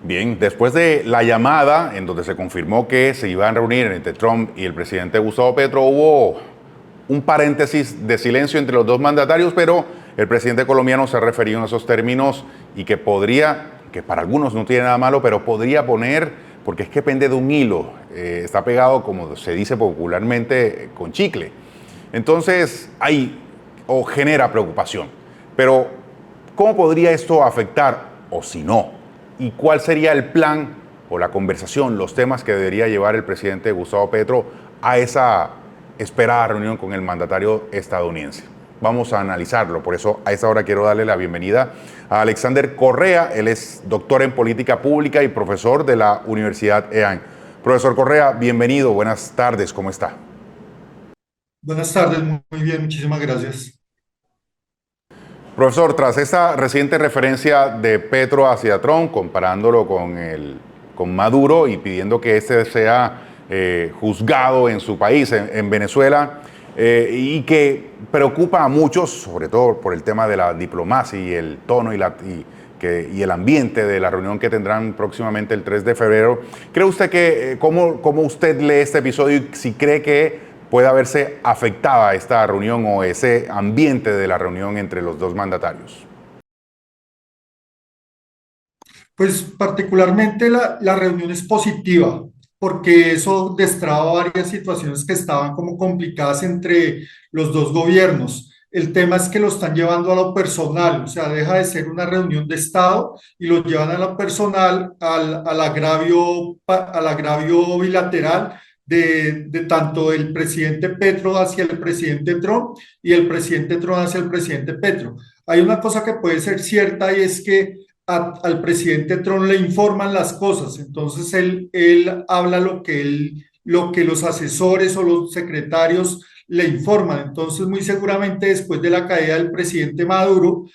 Bien, después de la llamada en donde se confirmó que se iban a reunir entre Trump y el presidente Gustavo Petro, hubo un paréntesis de silencio entre los dos mandatarios, pero el presidente colombiano se refirió en esos términos y que podría, que para algunos no tiene nada malo, pero podría poner, porque es que pende de un hilo, está pegado, como se dice popularmente, con chicle. Entonces, hay o genera preocupación. Pero, ¿cómo podría esto afectar, o si no? ¿Y cuál sería el plan o la conversación, los temas que debería llevar el presidente Gustavo Petro a esa esperada reunión con el mandatario estadounidense? Vamos a analizarlo, por eso a esta hora quiero darle la bienvenida a Alexander Correa. Él es doctor en política pública y profesor de la Universidad EAN. Profesor Correa, bienvenido, buenas tardes, ¿cómo está? Buenas tardes, muy bien, muchísimas gracias. Profesor, tras esta reciente referencia de Petro hacia Trump, comparándolo con Maduro y pidiendo que este sea juzgado en su país, en Venezuela, y que preocupa a muchos, sobre todo por el tema de la diplomacia y el tono y el ambiente de la reunión que tendrán próximamente el 3 de febrero. ¿Cree usted que, cómo usted lee este episodio y si cree que puede haberse afectada esta reunión o ese ambiente de la reunión entre los dos mandatarios? Pues particularmente la reunión es positiva, porque eso destraba varias situaciones que estaban como complicadas entre los dos gobiernos. El tema es que lo están llevando a lo personal, o sea, deja de ser una reunión de Estado y lo llevan a lo personal, al agravio bilateral de tanto el presidente Petro hacia el presidente Trump y el presidente Trump hacia el presidente Petro. Hay una cosa que puede ser cierta y es que al presidente Trump le informan las cosas, entonces él habla lo que los asesores o los secretarios le informan. Entonces, muy seguramente después de la caída del presidente Maduro,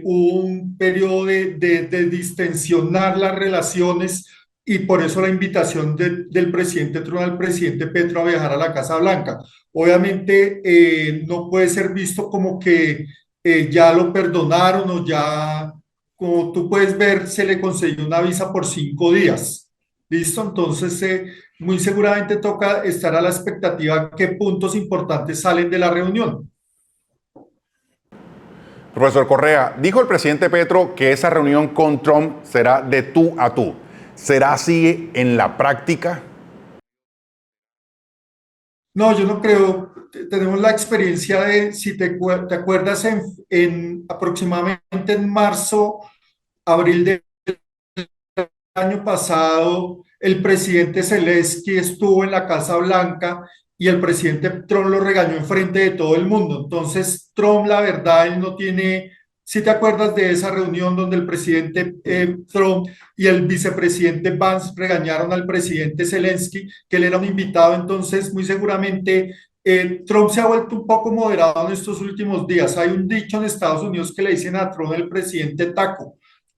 hubo un periodo de distensionar las relaciones y por eso la invitación del presidente Trump al presidente Petro a viajar a la Casa Blanca. Obviamente, no puede ser visto como que ya lo perdonaron o ya, como tú puedes ver, se le concedió una visa por 5 días. ¿Listo? Entonces, muy seguramente toca estar a la expectativa qué puntos importantes salen de la reunión. Profesor Correa, dijo el presidente Petro que esa reunión con Trump será de tú a tú. ¿Será así en la práctica? No, yo no creo. Tenemos la experiencia de, si te acuerdas, en aproximadamente en marzo, abril del año pasado, el presidente Zelensky estuvo en la Casa Blanca y el presidente Trump lo regañó en frente de todo el mundo. Entonces, Trump, la verdad, él no tiene, si te acuerdas de esa reunión donde el presidente Trump y el vicepresidente Vance regañaron al presidente Zelensky, que él era un invitado, entonces muy seguramente Trump se ha vuelto un poco moderado en estos últimos días. Hay un dicho en Estados Unidos que le dicen a Trump el presidente taco,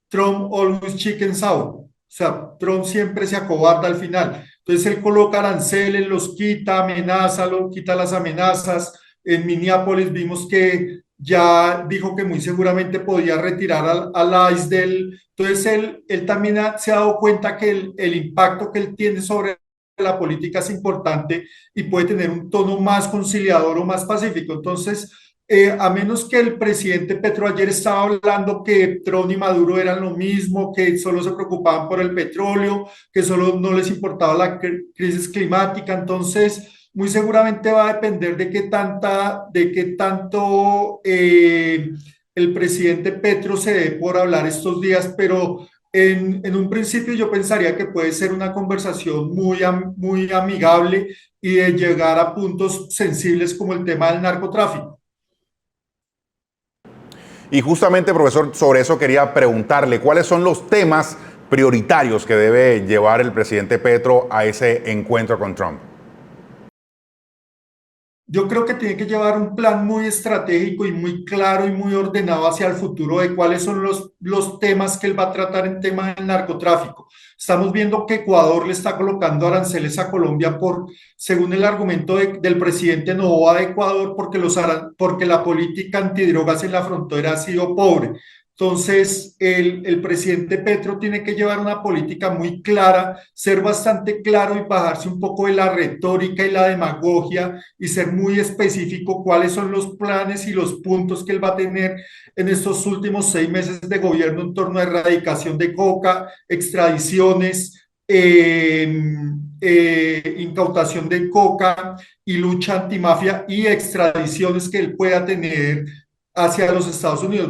Trump always chicken sour. O sea, Trump siempre se acobarda al final. Entonces él coloca aranceles, los quita, amenaza, lo quita las amenazas. En Minneapolis vimos que ya dijo que muy seguramente podía retirar al ICE del... Entonces él también se ha dado cuenta que el impacto que él tiene sobre la política es importante y puede tener un tono más conciliador o más pacífico. Entonces, a menos que el presidente Petro ayer estaba hablando que Trump y Maduro eran lo mismo, que solo se preocupaban por el petróleo, que solo no les importaba la crisis climática, entonces muy seguramente va a depender de qué tanto el presidente Petro se dé por hablar estos días, pero en un principio yo pensaría que puede ser una conversación muy amigable y de llegar a puntos sensibles como el tema del narcotráfico. Y justamente, profesor, sobre eso quería preguntarle, ¿cuáles son los temas prioritarios que debe llevar el presidente Petro a ese encuentro con Trump? Yo creo que tiene que llevar un plan muy estratégico y muy claro y muy ordenado hacia el futuro de cuáles son los temas que él va a tratar en tema del narcotráfico. Estamos viendo que Ecuador le está colocando aranceles a Colombia según el argumento del presidente Noboa de Ecuador, porque la política antidrogas en la frontera ha sido pobre. Entonces, el presidente Petro tiene que llevar una política muy clara, ser bastante claro y bajarse un poco de la retórica y la demagogia y ser muy específico cuáles son los planes y los puntos que él va a tener en estos últimos 6 meses de gobierno en torno a erradicación de coca, extradiciones, incautación de coca y lucha antimafia y extradiciones que él pueda tener hacia los Estados Unidos.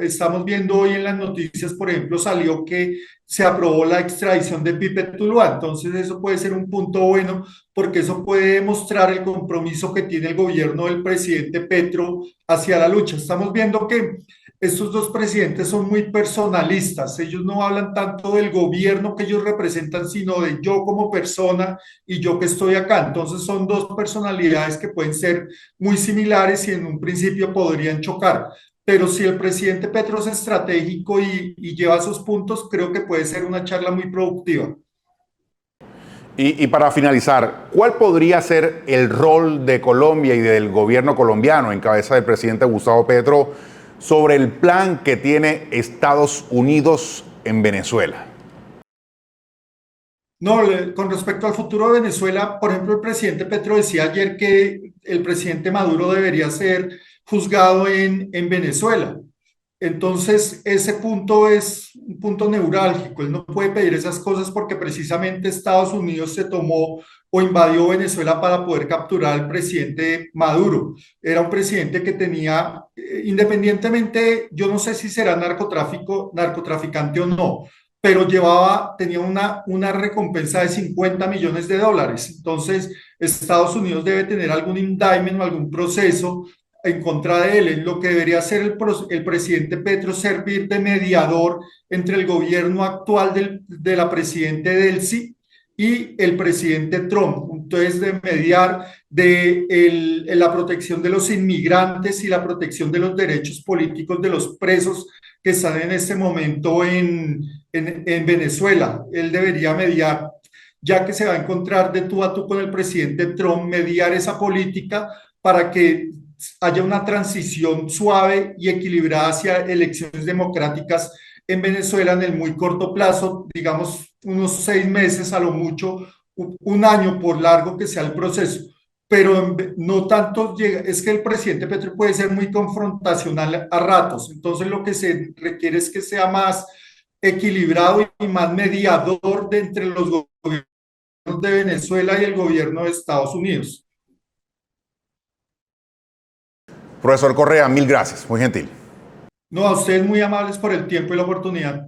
Estamos viendo hoy en las noticias, por ejemplo, salió que se aprobó la extradición de Pipe Tuluá. Entonces eso puede ser un punto bueno porque eso puede demostrar el compromiso que tiene el gobierno del presidente Petro hacia la lucha. Estamos viendo que estos dos presidentes son muy personalistas. Ellos no hablan tanto del gobierno que ellos representan, sino de yo como persona y yo que estoy acá. Entonces son dos personalidades que pueden ser muy similares y en un principio podrían chocar. Pero si el presidente Petro es estratégico y lleva esos puntos, creo que puede ser una charla muy productiva. Y para finalizar, ¿cuál podría ser el rol de Colombia y del gobierno colombiano en cabeza del presidente Gustavo Petro sobre el plan que tiene Estados Unidos en Venezuela? No, con respecto al futuro de Venezuela, por ejemplo, el presidente Petro decía ayer que el presidente Maduro debería ser juzgado en Venezuela. Entonces, ese punto es un punto neurálgico. Él no puede pedir esas cosas porque precisamente Estados Unidos se tomó o invadió Venezuela para poder capturar al presidente Maduro. Era un presidente que tenía, independientemente, yo no sé si será narcotraficante o no, pero tenía una recompensa de $50 millones. Entonces, Estados Unidos debe tener algún indictment o algún proceso en contra de él. Lo que debería hacer el presidente Petro servir de mediador entre el gobierno actual de la presidente Delcy y el presidente Trump. Entonces, de mediar la protección de los inmigrantes y la protección de los derechos políticos de los presos que están en este momento en Venezuela. Él debería mediar, ya que se va a encontrar de tú a tú con el presidente Trump, mediar esa política para que haya una transición suave y equilibrada hacia elecciones democráticas en Venezuela en el muy corto plazo, digamos unos 6 meses a lo mucho, un año por largo que sea el proceso. Pero no tanto es que el presidente Petro puede ser muy confrontacional a ratos, entonces lo que se requiere es que sea más equilibrado y más mediador de entre los gobiernos de Venezuela y el gobierno de Estados Unidos. Profesor Correa, mil gracias, muy gentil. No, a ustedes muy amables por el tiempo y la oportunidad.